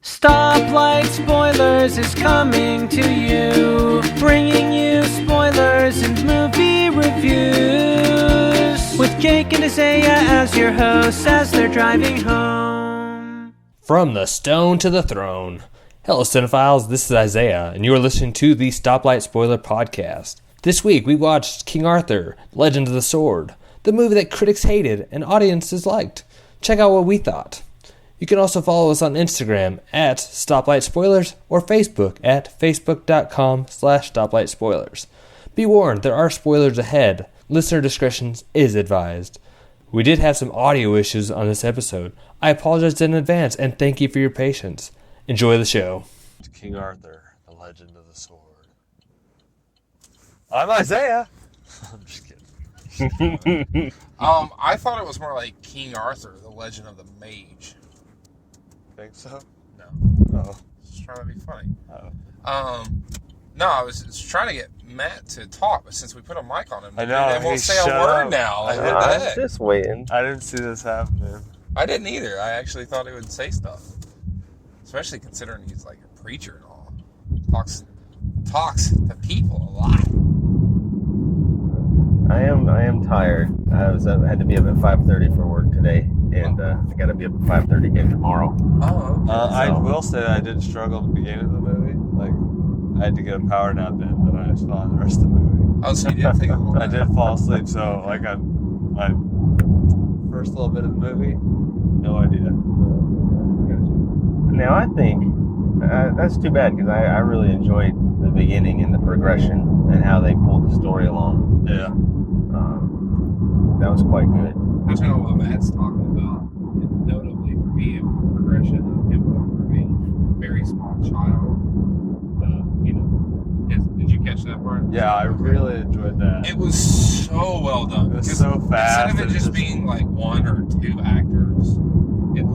Stoplight Spoilers is coming to you, bringing you spoilers and movie reviews, with Jake and Isaiah as your hosts as they're driving home. From the stone to the throne. Hello, cinephiles, this is Isaiah, and you are listening to the Stoplight Spoiler Podcast. This week, we watched King Arthur.Legend of the Sword, the movie that critics hated and audiences liked. Check out what we thought. You can also follow us on Instagram at StoplightSpoilers or Facebook at facebook.com/StoplightSpoilers. Be warned, there are spoilers ahead. Listener discretion is advised. We did have some audio issues on this episode. I apologize in advance and thank you for your patience. Enjoy the show. King Arthur, the Legend of the Sword. I'm Isaiah. I'm just kidding. I thought it was more like King Arthur, the Legend of the Mage. Think so? No. Oh. Just trying to be funny. Oh. No, I was trying to get Matt to talk, but since we put a mic on him, I know, and won't he say a shut word up. now. Like, what the I'm heck? just waiting. I didn't see this happening. I didn't either. I actually thought he would say stuff. Especially considering he's like a preacher and all. Talks to people a lot. I am tired. I had to be up at 5:30 for work today, and I got to be up at 5:30 again tomorrow. Oh, okay. I will say that I did struggle at the beginning of the movie. Like, I had to get a power nap in, and I saw the rest of the movie. Oh, so you did take a little I did fall asleep, so like I first little bit of the movie, no idea. Now I think that's too bad because I really enjoyed the beginning and the progression and how they pulled the story along. Yeah. That was quite good. Touching on what Matt's talking about, and notably for me, it was the progression of him going from a very small child to, did you catch that part? Yeah, I really enjoyed that. It was so well done. It was 'Cause so fast. Instead of it just being like one or two actors, it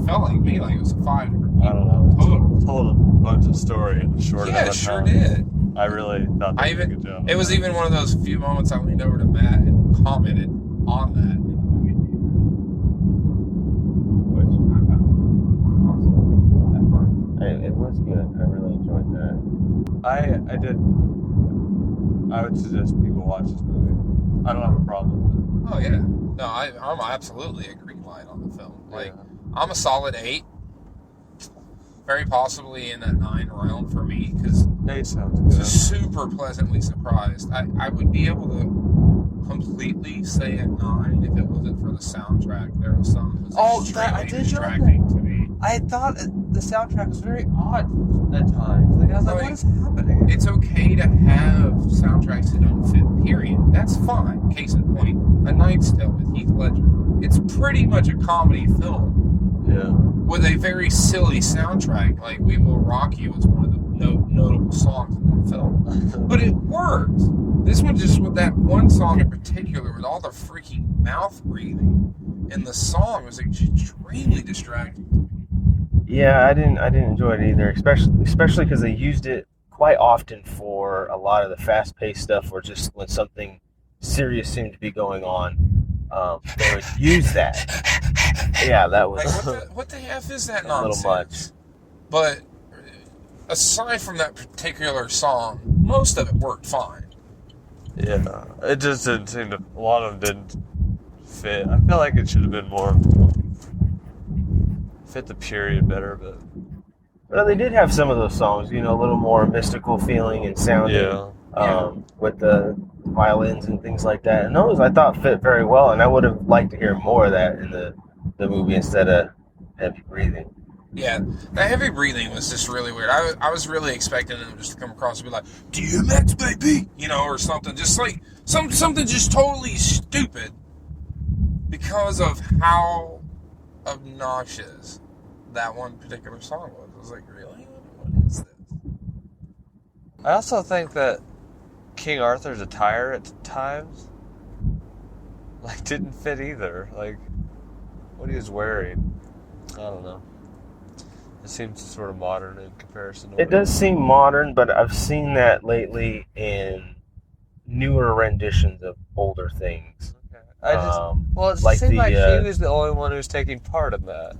felt like me like it was 5 different people. I don't know. Total. Told a bunch of story in a short Yeah, amount it of sure time. did. I really thought that was a good job. It was even one of those few moments I leaned over to Matt and commented on that in the movie theater, which I found quite awesome. That part. It was good. I really enjoyed that. I would suggest people watch this movie. I don't have a problem with it. Oh yeah, no, I'm absolutely a green light on the film. Like, I'm a solid 8, very possibly in that 9 realm for me because. 8 sounds good. Just super pleasantly surprised. I would be able to completely say at 9 if it wasn't for the soundtrack. There was some that was extremely distracting to me. I thought the soundtrack was very odd at times. Like, I was like, what is happening? It's okay to have soundtracks that don't fit, period. That's fine. Case in point, A Knight's Tale with Heath Ledger. It's pretty much a comedy film Yeah. with a very silly soundtrack. Like We Will Rock You is one of the notable songs in that film. But it worked. This one just with that one song in particular with all the freaking mouth breathing in the song was extremely distracting to me. Yeah, I didn't enjoy it either, especially because they used it quite often for a lot of the fast-paced stuff, or just when something serious seemed to be going on, they would use that. Yeah, that was Like, what the F is that a nonsense? little much. But aside from that particular song, most of it worked fine. Yeah. It just didn't seem to, a lot of them didn't fit. I feel like it should have been more, fit the period better, but. Well, they did have some of those songs, a little more mystical feeling and sounding, Yeah. with the violins and things like that. And those I thought fit very well, and I would have liked to hear more of that in the movie instead of heavy breathing. Yeah, that heavy breathing was just really weird. I was really expecting them just to come across and be like, DMX, baby! Or something. Just like, something just totally stupid because of how obnoxious that one particular song was. I was like, really? What is this? I also think that King Arthur's attire at times, didn't fit either. Like, what he was wearing. I don't know. It seems sort of modern in comparison to It does seem modern, but I've seen that lately in newer renditions of older things. Okay. It like seemed like the, he was the only one who was taking part in that.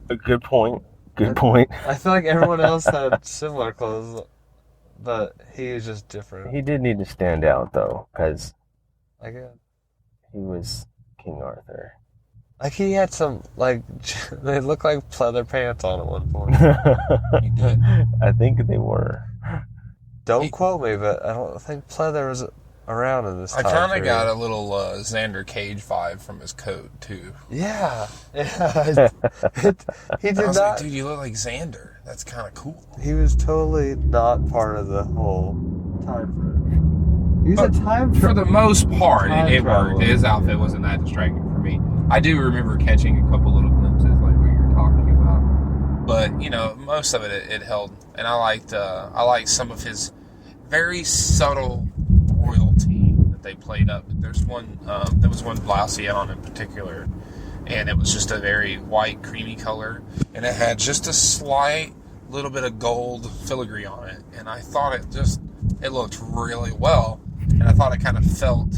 A good point. Good point. I feel like everyone else had similar clothes, but he was just different. He did need to stand out, though, because I guess. he was King Arthur. Like, he had some, like, they looked like pleather pants on at one point. He did. I think they were. Don't quote me, but I don't think pleather was around in this I time kind of period. got a little Xander Cage vibe from his coat, too. Yeah. He I did was not. like, dude, you look like Xander. That's kind of cool. He was totally not part of the whole time frame. He's a time For the most part, Time it worked. traveler. His outfit wasn't that distracting for me. I do remember catching a couple little glimpses, like what you were talking about. But, you know, most of it held. And I liked some of his very subtle royalty that they played up. There was one blouse he had on in particular, and it was just a very white, creamy color, and it had just a slight little bit of gold filigree on it, and I thought it looked really well, and I thought it kind of felt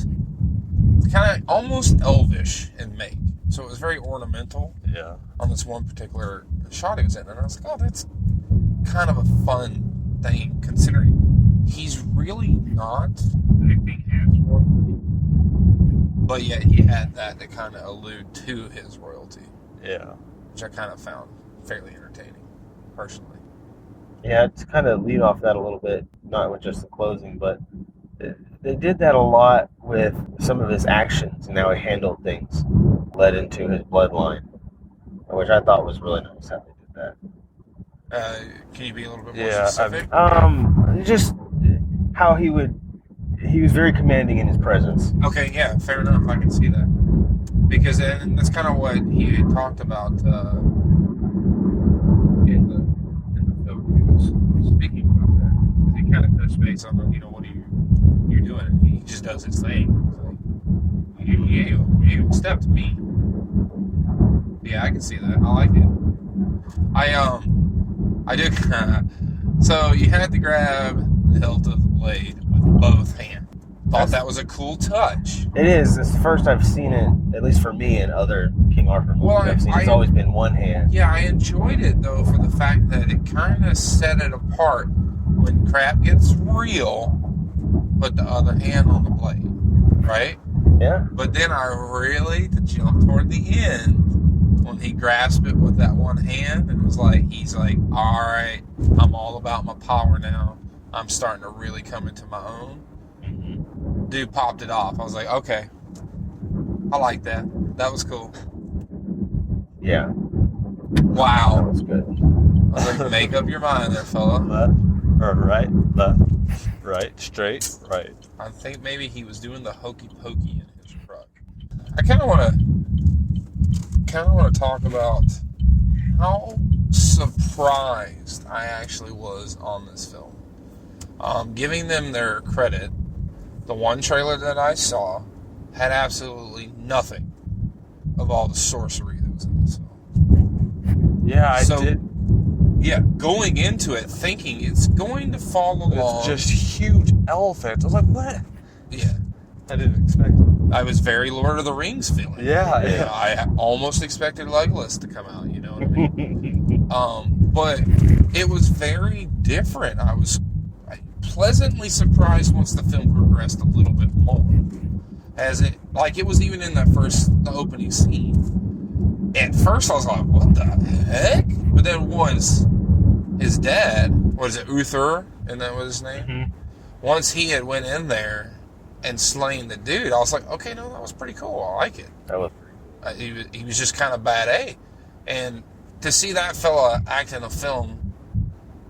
kind of almost elvish in make, so it was very ornamental. Yeah. On this one particular shot he was in, and I was like, oh, that's kind of a fun thing, considering he's really not acting as royalty, but yet he had that to kind of allude to his royalty, Yeah. which I kind of found fairly entertaining, personally. Yeah, to kind of lead off that a little bit, not with just the closing, but they did that a lot with some of his actions and how he handled things, led into his bloodline, which I thought was really nice how they did that. Can you be a little bit more Yeah, specific? Just how he was very commanding in his presence. Okay, yeah, fair enough. I can see that. Because that's kind of what he had talked about in the film when he was speaking about that. Because he kind of touched base on, what are you're doing? And he just does his thing. It's like, you step to me. Yeah, I can see that. I like it. I do. So you had to grab the hilt of the blade with both hands. Thought that was a cool touch. It is. It's the first I've seen it, at least for me, in other King Arthur movies Well, I've seen. It's always been one hand. Yeah, I enjoyed it though for the fact that it kind of set it apart. When crap gets real, put the other hand on the blade, right? Yeah. But then to jump toward the end, when he grasped it with that one hand and he's like, all right, I'm all about my power now. I'm starting to really come into my own. Dude popped it off. I was like, okay, I like that. That was cool. Yeah. That Wow. was good. I was like, make up your mind there, fella. Left or right, left, right, straight, right. I think maybe he was doing the hokey pokey in his truck. I kind of want to talk about how surprised I actually was on this film. Giving them their credit, the one trailer that I saw had absolutely nothing of all the sorcery that was in this film. Yeah, I did. Yeah, going into it thinking it's going to follow along. It's just huge elephants. I was like, what? Yeah. I didn't expect it. I was very Lord of the Rings feeling. Yeah. I almost expected Legolas to come out, you know what I mean? But it was very different. I was pleasantly surprised once the film progressed a little bit more. It was even in the opening scene. At first I was like, what the heck? But then once his dad, Uther, and that was his name? Mm-hmm. Once he had went in there and slain the dude, I was like, okay, no, that was pretty cool. I like it. That was He was just kind of bad A. And to see that fella act in a film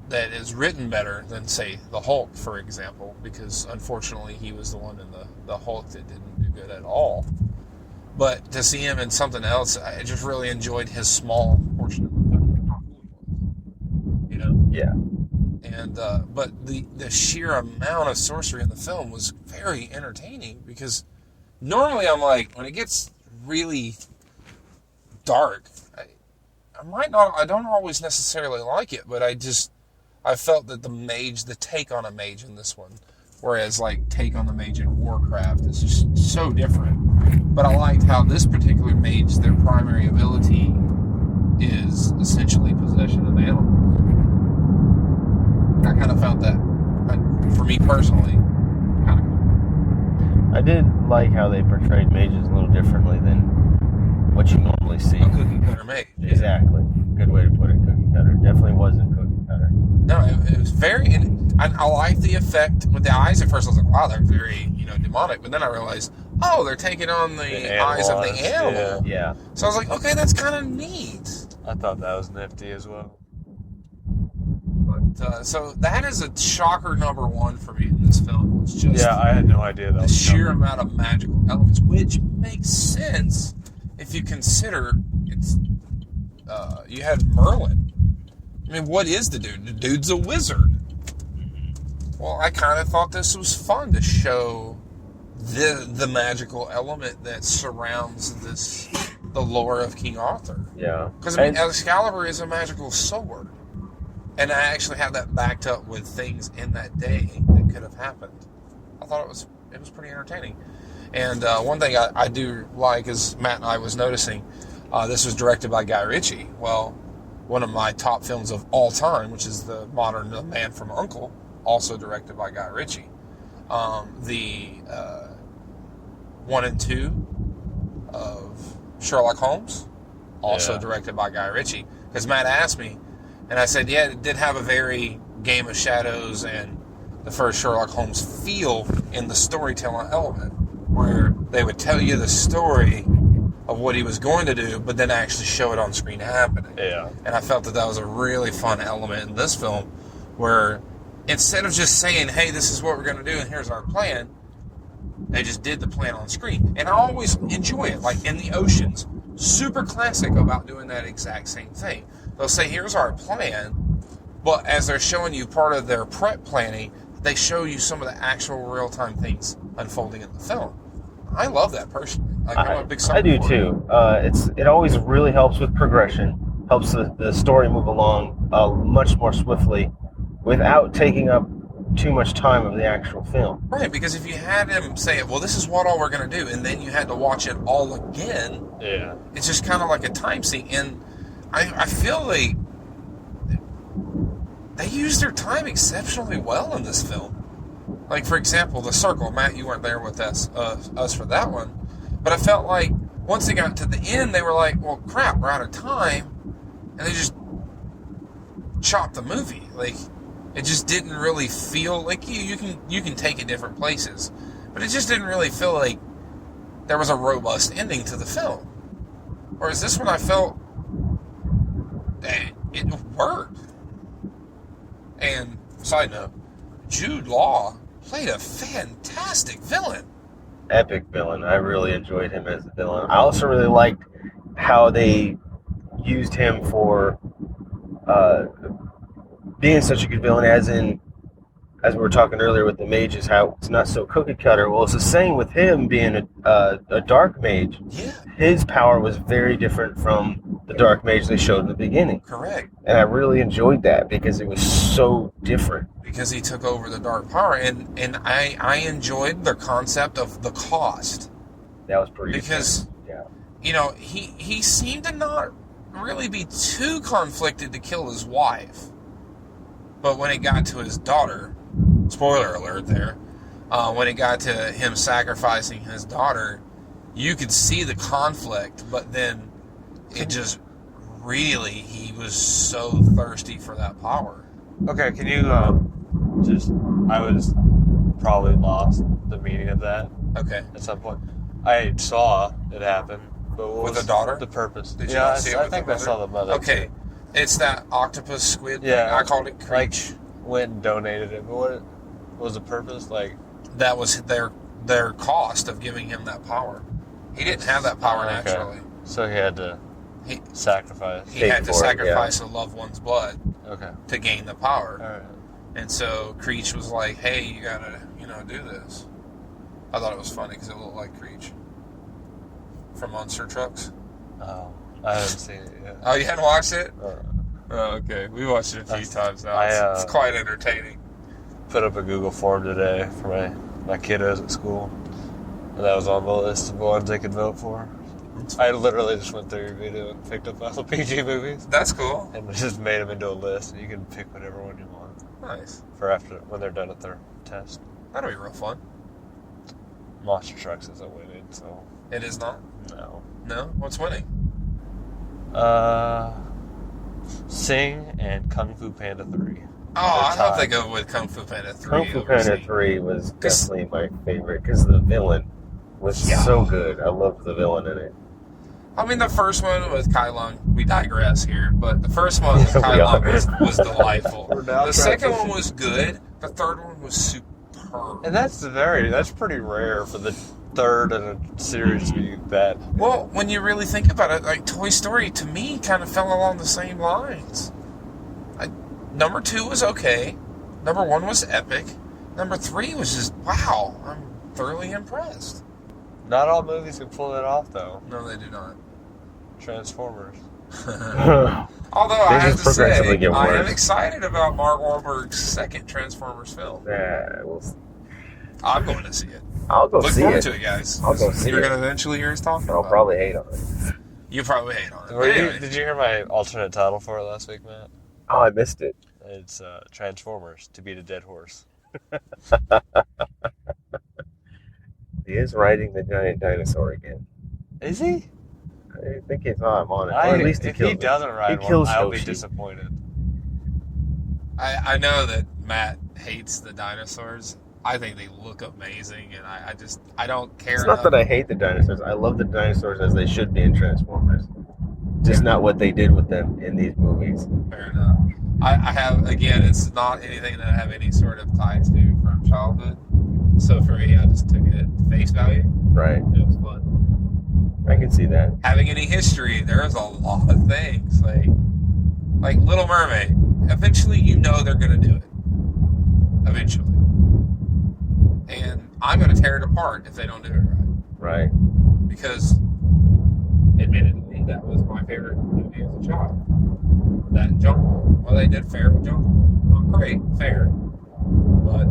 that is written better than, say, The Hulk, for example, because unfortunately he was the one in the Hulk that didn't do good at all. But to see him in something else, I just really enjoyed his small portion of the film. How cool he was. You know? Yeah. And but the sheer amount of sorcery in the film was very entertaining, because normally I'm like, when it gets really dark, I don't always necessarily like it, but I felt that the take on a mage in this one, whereas take on the mage in Warcraft is just so different. But I liked how this particular mage, their primary ability is essentially possession of personally, kind of cool. I did like how they portrayed mages a little differently than what you normally see. A cookie cutter mage. Exactly. Good way to put it, cookie cutter. Definitely wasn't cookie cutter. No, it was very. And I liked the effect with the eyes. At first, I was like, "Wow, they're very, demonic." But then I realized, oh, they're taking on the eyes of the animal. Yeah. So I was like, okay, that's kind of neat. I thought that was nifty as well. But so that is a shocker number one for me in this film. It's just I had no idea that the was sheer coming. amount of magical elements, which makes sense if you consider it's. You had Merlin. I mean, what is the dude? The dude's a wizard. Well, I kind of thought this was fun to show the magical element that surrounds the lore of King Arthur. Yeah. Because, I mean, Excalibur is a magical sword. And I actually had that backed up with things in that day that could have happened. I thought it was pretty entertaining. And one thing I do like is, Matt and I was noticing, this was directed by Guy Ritchie. Well, one of my top films of all time, which is the modern The Man from U.N.C.L.E., also directed by Guy Ritchie. The 1 and 2 of Sherlock Holmes, also directed by Guy Ritchie. Because Matt asked me, and I said, yeah, it did have a very Game of Shadows and the first Sherlock Holmes feel in the storytelling element, where they would tell you the story of what he was going to do, but then actually show it on screen happening. Yeah. And I felt that was a really fun element in this film, where instead of just saying, hey, this is what we're going to do and here's our plan, they just did the plan on screen. And I always enjoy it. Like in The Oceans, super classic about doing that exact same thing. They'll say, here's our plan, but as they're showing you part of their prep planning, they show you some of the actual real-time things unfolding in the film. I love that personally. Like, I'm a big sucker I do for too. It always really helps with progression, helps the story move along much more swiftly without taking up too much time of the actual film. Right, because if you had him say, well, this is what all we're going to do, and then you had to watch it all again, it's just kind of like a time sink. And I feel like they used their time exceptionally well in this film. Like, for example, The Circle. Matt, you weren't there with us for that one. But I felt like once they got to the end, they were like, well, crap, we're out of time. And they just chopped the movie. Like, it just didn't really feel like you can take it different places. But it just didn't really feel like there was a robust ending to the film. Whereas this one, I felt that it worked. And, side note, Jude Law played a fantastic villain. Epic villain. I really enjoyed him as the villain. I also really liked how they used him for being such a good villain, as we were talking earlier with the mages, how it's not so cookie cutter. Well, it's the same with him being a dark mage. Yeah. His power was very different from the dark mage they showed in the beginning. Correct. And I really enjoyed that because it was so different. Because he took over the dark power, and I enjoyed the concept of the cost. That was pretty Because, he seemed to not really be too conflicted to kill his wife. But when it got to his daughter, spoiler alert there, when it got to him sacrificing his daughter, you could see the conflict, but then it just really, he was so thirsty for that power. Okay, can you I was probably lost the meaning of that Okay. at some point. I saw it happen, but what With was the daughter? the purpose? Did you yeah, not see it I with think the I saw the mother. Okay. too. It's that octopus squid thing. Yeah, I called it Creech. Went and donated it, but what was the purpose? Like, That was their cost of giving him that power. He didn't have that power okay. naturally. So he had to He sacrifice. he had to for it, sacrifice a loved one's blood Okay. to gain the power. All right. And so Creech was like, hey, you gotta, do this. I thought it was funny because it looked like Creech from Monster Trucks. Oh, I haven't seen it yet. Oh, you hadn't watched it? Uh, Oh, okay. We watched it a few times now. I, It's quite entertaining. put up a Google form today for my kiddos at school, and that was on the list of ones they could vote for. I literally just went through your video and picked up all the PG movies That's cool. and just made them into a list, and you can pick whatever one you want Nice. for after when they're done at their test. That'll be real fun. Monster Trucks isn't winning, so It is not? no. No? What's winning? Sing and Kung Fu Panda 3. Oh, I hope tied. they go with Kung Fu Panda 3. Kung Fu over Panda Sing. 3 was definitely my favorite because the villain was so good. I loved the villain in it. I mean, the first one with Kai Lung, we digress here, but the first one with Kai Lung was delightful. The second one was good. The third one was superb. And that's pretty rare for the third in a series to be that. Well, when you really think about it, like Toy Story, to me, kind of fell along the same lines. Number 2 was okay. Number 1 was epic. Number 3 was just, wow, I'm thoroughly impressed. Not all movies can pull that off, though. No, they do not. Transformers. Although I have just to say, progressively get I am worse. excited about Mark Wahlberg's second Transformers film. Yeah, I'm going to see it. I'll go Look see forward it. to it, guys. I'll go see You're it. going to eventually hear us talking I'll about probably hate on it. it. You probably hate on it. Anyway. Did you hear my alternate title for it last week, Matt? Oh, I missed it. It's Transformers, To Beat a Dead Horse. He is riding the giant dinosaur again. Is he? I think he's on it. Or at least if kills he him. doesn't ride He kills one, I'll be Yoshi. disappointed. I know that Matt hates the dinosaurs. I think they look amazing, and I don't care. It's not that I hate the dinosaurs. I love the dinosaurs as they should be in Transformers. Just not what they did with them in these movies. Fair enough. I have, again, it's not anything that I have any sort of tie to from childhood. So for me, I just took it at face value. Right. It was fun. I can see that. Having any history, there's a lot of things. Like Little Mermaid. Eventually, you know they're going to do it. Eventually. And I'm going to tear it apart if they don't do it right. Right. Because, admittedly, that was my favorite movie as a child. That and Jungle Book. Well, they did fair with Jungle Book. Not great, fair. But,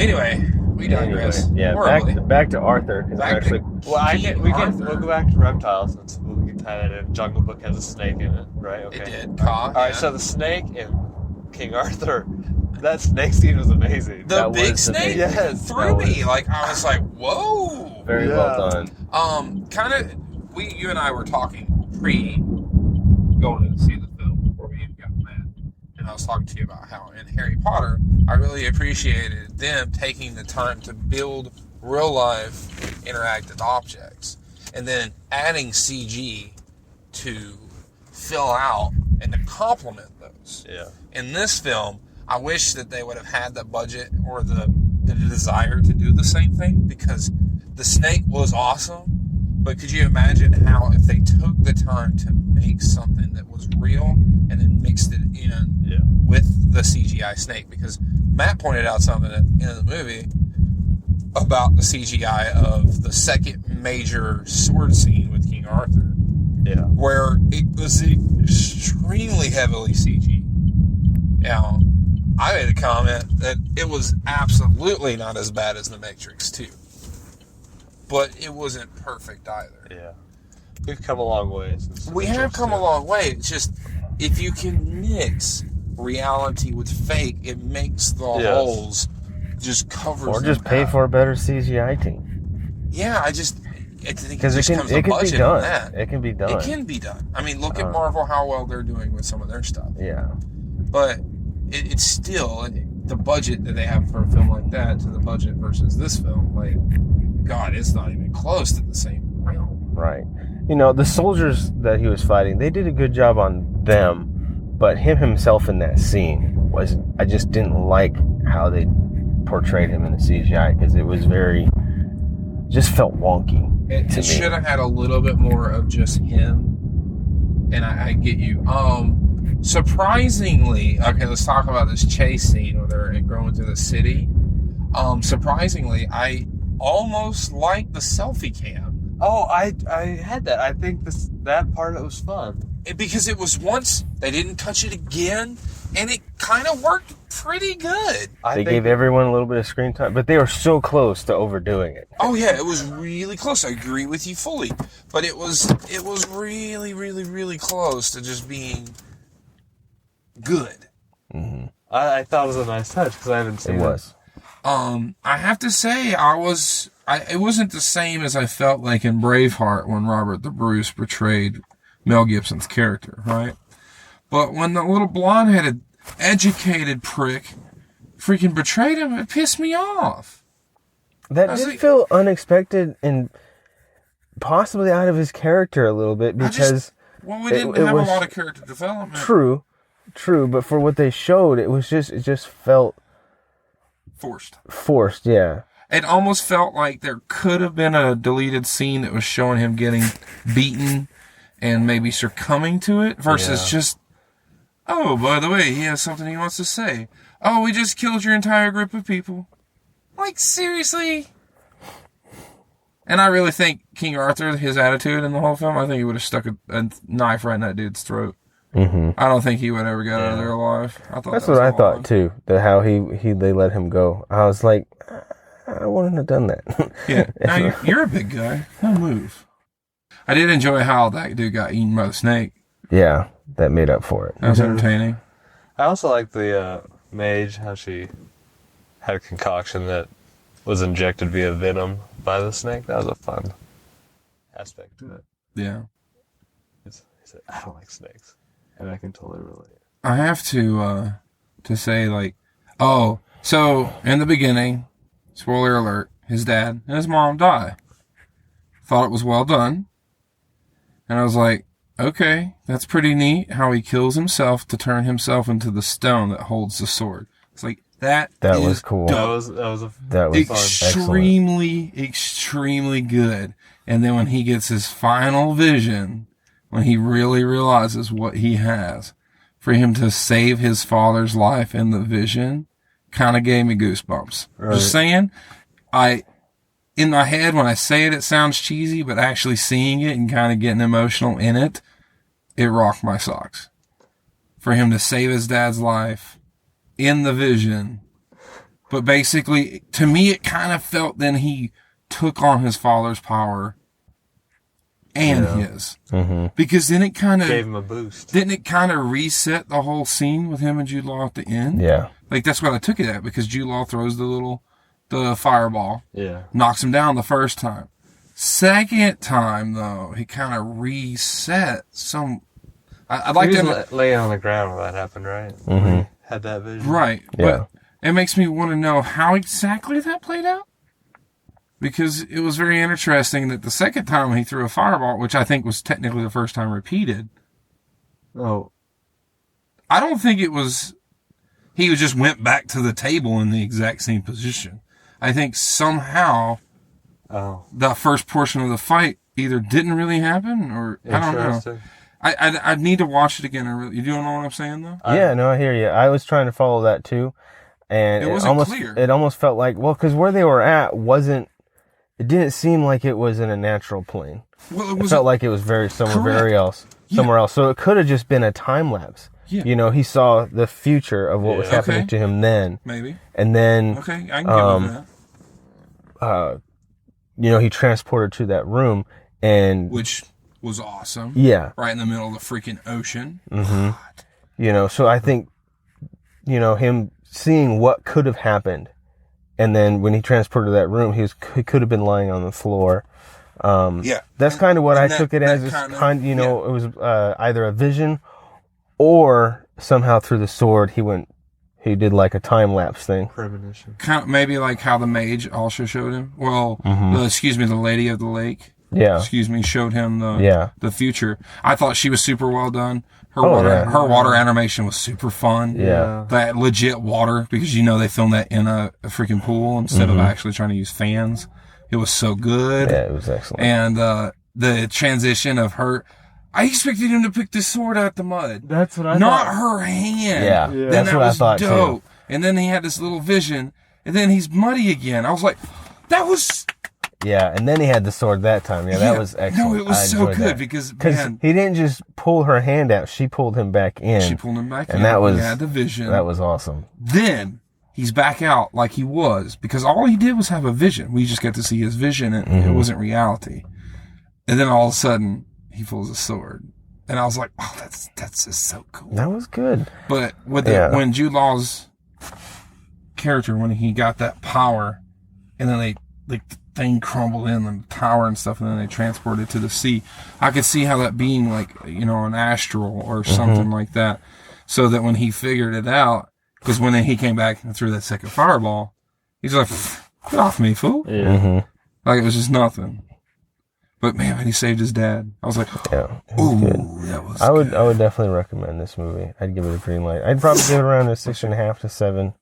anyway, we digress. Anyway, yeah, Horribly. back to Arthur. 'Cause Back to- actually, Well, King we'll go back to reptiles since we can tie that in. Jungle Book has a snake in it, right? Okay. It did. All right, so the snake in King Arthur, that snake scene was amazing. The that big was the snake big- Yes, threw that me. was- Like, I was like, whoa. very well done. Kind of, you and I were talking going to see the film before we even got mad. And I was talking to you about how in Harry Potter, I really appreciated them taking the time to build real life interactive objects and then adding CG to fill out and to complement those. Yeah. In this film, I wish that they would have had the budget or the desire to do the same thing, because the snake was awesome, but could you imagine how if they took the time to make something that was real and then mixed it in with the CGI snake? Because Matt pointed out something at the end of the movie about the CGI of the second major sword scene with King Arthur, where it was extremely heavily CG. Now, I made a comment that it was absolutely not as bad as The Matrix 2. But it wasn't perfect either. Yeah. We've come a long way. Since We have come a long way. It's just, if you can mix reality with fake, it makes the holes just covers Or them just pay out. for a better CGI team. Yeah, I think it Because just comes to it can be budget done. on that. It can be done. It can be done. I mean, look at Marvel, how well they're doing with some of their stuff. Yeah. But it's still the budget that they have for a film like that to the budget versus this film. Like, God, it's not even close to the same realm. Right. You know, the soldiers that he was fighting, they did a good job on them, but him himself in that scene I just didn't like how they portrayed him in the CGI, because it was just felt wonky. It should have had a little bit more of just him, and I get you. Surprisingly, okay, let's talk about this chase scene where they're going through the city. Surprisingly, I almost like the selfie cam. Oh, I had that. I think that part of it was fun. Because it was once, they didn't touch it again, and it kind of worked pretty good. They gave everyone a little bit of screen time, but they were so close to overdoing it. Oh yeah, it was really close. I agree with you fully. But it was really, really, really close to just being good. I thought it was a nice touch because I haven't seen It was. I have to say, it wasn't the same as I felt like in Braveheart when Robert the Bruce portrayed Mel Gibson's character, right? But when the little blonde-headed, educated prick freaking betrayed him, it pissed me off. That did feel unexpected and possibly out of his character a little bit because... we didn't have a lot of character development. True, but for what they showed, it just felt... Forced, yeah. It almost felt like there could have been a deleted scene that was showing him getting beaten and maybe succumbing to it versus just, oh, by the way, he has something he wants to say. Oh, we just killed your entire group of people. Like, seriously? And I really think King Arthur, his attitude in the whole film, I think he would have stuck a knife right in that dude's throat. Mm-hmm. I don't think he would ever get out of there alive. That's what I thought too. That how they let him go. I was like, I wouldn't have done that. Yeah, now you're a big guy. He'll move. I did enjoy how that dude got eaten by the snake. Yeah, that made up for it. That was entertaining. I also like the mage, how she had a concoction that was injected via venom by the snake. That was a fun aspect to it. Yeah. He said, I don't like snakes. And I can totally relate. I have to say, like, so in the beginning, spoiler alert, his dad and his mom die. Thought it was well done. And I was like, okay, that's pretty neat how he kills himself to turn himself into the stone that holds the sword. It's like, that was cool. Dope. That was extremely good. And then when he gets his final vision, when he really realizes what he has, for him to save his father's life in the vision, kind of gave me goosebumps. Right. Just saying, in my head, when I say it, it sounds cheesy, but actually seeing it and kind of getting emotional in it, it rocked my socks. For him to save his dad's life in the vision. But basically, to me, it kind of felt then he took on his father's power and his. Mm-hmm. Because then it kind of gave him a boost. Didn't it kind of reset the whole scene with him and Jude Law at the end? Yeah. Like, that's what I took it at, because Jude Law throws the fireball. Yeah. Knocks him down the first time. Second time, though, he kind of reset some... I'd like to... lay on the ground when that happened, right? Mm-hmm. He had that vision. Right. Yeah. But it makes me want to know how exactly that played out. Because it was very interesting that the second time he threw a fireball, which I think was technically the first time repeated. Oh. I don't think it was... He just went back to the table in the exact same position. I think somehow that first portion of the fight either didn't really happen or I don't know. I need to watch it again. You don't know what I'm saying though? Yeah, no, I hear you. I was trying to follow that too, and it wasn't clear. It almost felt like because where they were at it didn't seem like it was in a natural plane. Well, it felt like it was somewhere else. So it could have just been a time lapse. Yeah. You know, he saw the future of what was happening to him then. Maybe. And then... Okay, I can give him that. You know, he transported to that room and... Which was awesome. Yeah. Right in the middle of the freaking ocean. Mm-hmm. You know, so I think, you know, him seeing what could have happened. And then when he transported to that room, he could have been lying on the floor. That's kind of what I took it as. It was either a vision or somehow through the sword he did like a time lapse thing. Premonition. Kind of maybe like how the mage also showed him. Well, the lady of the lake. Yeah. Showed him the future. I thought she was super well done. Her water animation was super fun. Yeah. That legit water, because they filmed that in a freaking pool instead of actually trying to use fans. It was so good. Yeah, it was excellent. And the transition of her... I expected him to pick the sword out the mud. That's what I thought. Not her hand. Yeah. Then that's what I thought dope. Too. And then he had this little vision, and then he's muddy again. I was like, that was... Yeah, and then he had the sword that time. Yeah, that was excellent. No, it was so good because he didn't just pull her hand out. She pulled him back in. She pulled him back in. And that was... He had the vision. That was awesome. Then... he's back out like he was, because all he did was have a vision. We just got to see his vision, and it wasn't reality. And then all of a sudden, he pulls a sword. And I was like, oh, that's just so cool. That was good. But when Jude Law's character when he got that power, and then the thing crumbled in the tower and stuff, and then they transported it to the sea. I could see how that being like, you know, an astral or something like that, so that when he figured it out, because when he came back and threw that second fireball, he's like, "Get off me, fool!" Yeah. Like it was just nothing. But man, when he saved his dad, I was like, "Ooh, that was." I would definitely recommend this movie. I'd give it a green light. I'd probably give it around a 6.5 to 7,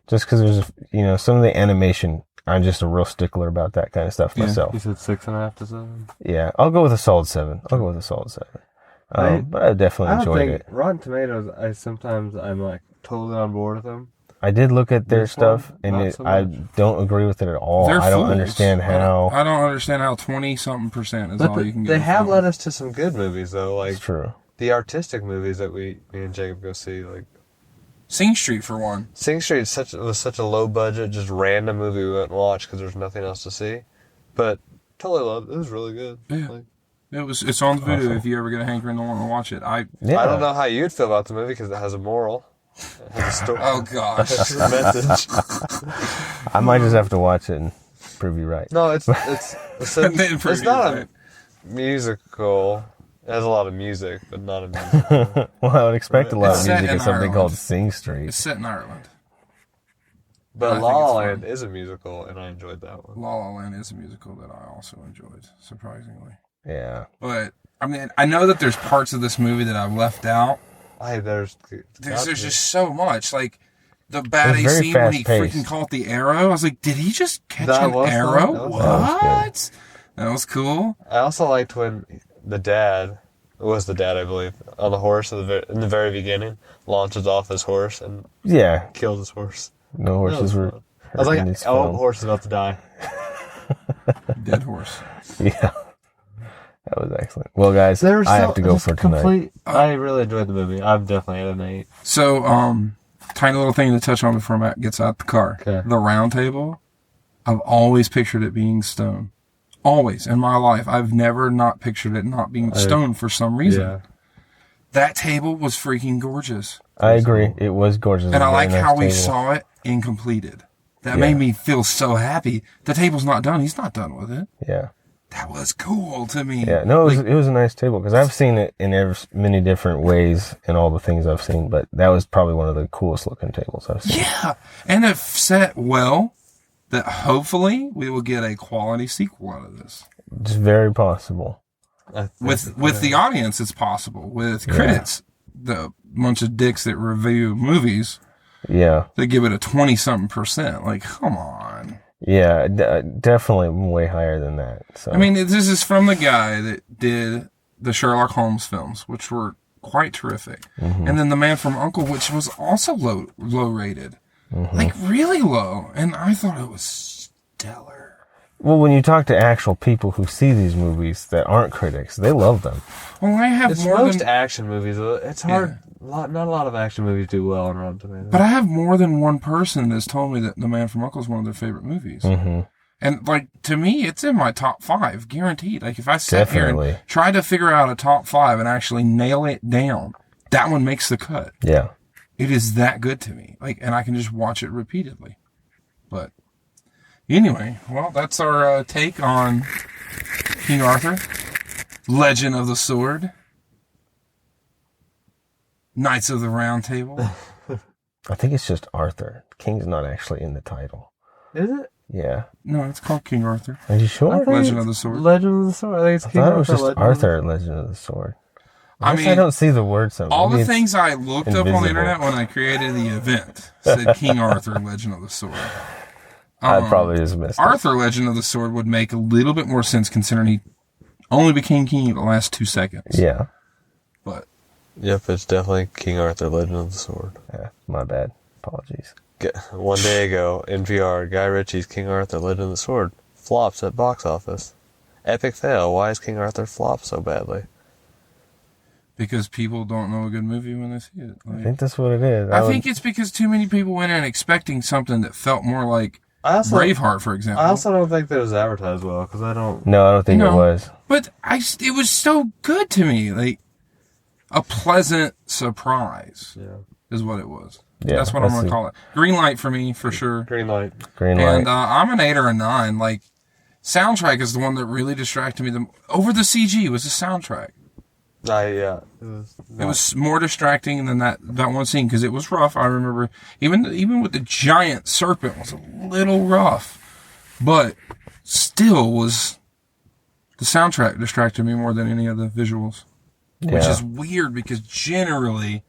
just because there's, you know, some of the animation. I'm just a real stickler about that kind of stuff myself. You said 6.5 to 7? Yeah, I'll go with a solid 7. But I definitely enjoyed it. Rotten Tomatoes, sometimes I'm like totally on board with them. I did look at their This stuff, one, and not so I much. don't agree with it at all. They're I don't fools. understand how. I don't understand how 20-something% is But all you can get. they with have film. led us to some good movies, though. Like It's true. the artistic movies that me and Jacob go see. Like Sing Street for one. Sing Street was such a low budget, just random movie we went and watched because there's nothing else to see. But totally loved it. It was really good. Yeah. Like, It's on the video if you ever get a hankering to want to watch it. I don't know how you'd feel about the movie because it has a moral. It has a story. Oh gosh. It's a message. I might just have to watch it and prove you right. No, it's Then prove it's not you a right. musical. It has a lot of music, but not a musical. Well, I would expect a lot It's of set music in in something Ireland. called Sing Street. It's set in Ireland. I But think La La it's Land fun. is a musical, and I enjoyed that one. La La Land is a musical that I also enjoyed, surprisingly. Yeah. But I mean, I know that there's parts of this movie that I've left out. There's There's just so much. Like the bad It was very scene when he fast-paced. freaking caught the arrow. I was like, did he just catch That an was fun. arrow? That was What? That was cool. I also liked when the dad, it was the dad, I believe, on the horse in the very beginning, launches off his horse and Yeah. kills his horse. No horses were. Fun. I was hurt in like, this oh, film. horse is about to die. Dead horse. Yeah. That was excellent. Well, guys, I have to go for tonight. I really enjoyed the movie. I'm definitely at an 8. So, tiny little thing to touch on before Matt gets out the car. Okay. The round table, I've always pictured it being stone. Always in my life. I've never not pictured it not being stone for some reason. Yeah. That table was freaking gorgeous. I agree. It was gorgeous. And I It was a like very how nice we table. saw it incompleted. That Yeah. made me feel so happy. The table's not done. He's not done with it. Yeah. That was cool to me. Yeah. No, it was a nice table because I've seen it in many different ways in all the things I've seen, but that was probably one of the coolest looking tables I've seen. Yeah. And if set well, that hopefully we will get a quality sequel out of this. It's very possible. With the audience, it's possible. With critics, the bunch of dicks that review movies, Yeah. they give it a 20-something%. Like, come on. Yeah. Definitely way higher than that. So. I mean, this is from the guy that did the Sherlock Holmes films, which were quite terrific. Mm-hmm. And then The Man from U.N.C.L.E., which was also low rated. Mm-hmm. Like, really low. And I thought it was stellar. Well, when you talk to actual people who see these movies that aren't critics, they love them. Well, I have It's more most than... action movies. It's hard. Not a lot of action movies do well on Rotten Tomatoes. But I have more than one person that's told me that The Man from U.N.C.L.E. is one of their favorite movies. Mm-hmm. And, like, to me, it's in my top 5, guaranteed. Like, if I sat here Definitely. and tried to figure out a top 5 and actually nail it down, that one makes the cut. Yeah. It is that good to me. Like, and I can just watch it repeatedly. But anyway, well, that's our take on King Arthur, Legend of the Sword, Knights of the Round Table. I think it's just Arthur. King's not actually in the title. Is it? Yeah. No, it's called King Arthur. Are you sure? Legend of the Sword. Legend of the Sword. I think it's I King thought it was Arthur, just Legend Arthur, Legend of the Sword. I I mean, don't see the word something. All Maybe the it's- things I looked up on the invisible. internet when I created the event said King Arthur, Legend of the Sword. I probably just missed it. Arthur, Legend of the Sword would make a little bit more sense considering he only became king in the last 2 seconds. Yeah. But Yep, it's definitely King Arthur, Legend of the Sword. Yeah. My bad. Apologies. One day ago, NPR, Guy Ritchie's King Arthur, Legend of the Sword flops at box office. Epic fail. Why is King Arthur flop so badly? because people don't know a good movie when they see it. I Like, think that's what it is. I think it's because too many people went in expecting something that felt more like Braveheart, for example. I also don't think that it was advertised well, because I don't... No, I don't think it No. was. But it was so good to me. Like, a pleasant surprise Yeah. is what it was. Yeah, That's what I'm going to call it. Green light for me, for sure. Green light. Green light. And I'm an 8 or a 9. Like, soundtrack is the one that really distracted me. Over the CG was the soundtrack. Yeah. It was more distracting than that one scene because it was rough. I remember even with the giant serpent was a little rough, but still was the soundtrack distracted me more than any of the visuals, which is weird because generally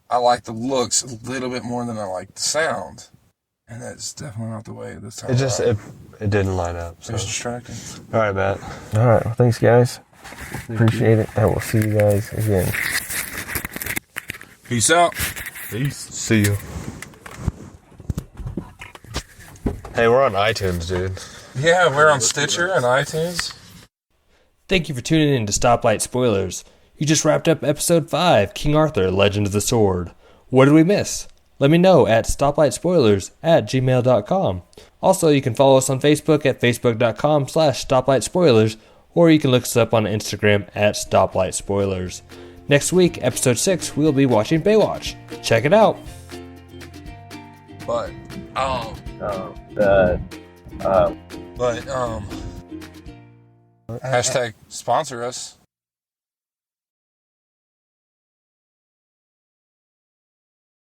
I like the looks a little bit more than I like the sound, and that's definitely not the way this time. It didn't line up. So. It was distracting. All right, Matt. All right. Well, thanks, guys. Appreciate it. I will see you guys again. Peace out. Peace. See you. Hey, we're on iTunes, dude. Yeah, we're on Stitcher and iTunes. Thank you for tuning in to Stoplight Spoilers. You just wrapped up episode 5, King Arthur, Legend of the Sword. What did we miss? Let me know at StoplightSpoilers@gmail.com. Also, you can follow us on Facebook at facebook.com/StoplightSpoilers, or you can look us up on Instagram at StoplightSpoilers. Next week, episode 6, we'll be watching Baywatch. Check it out. But, hashtag sponsor us.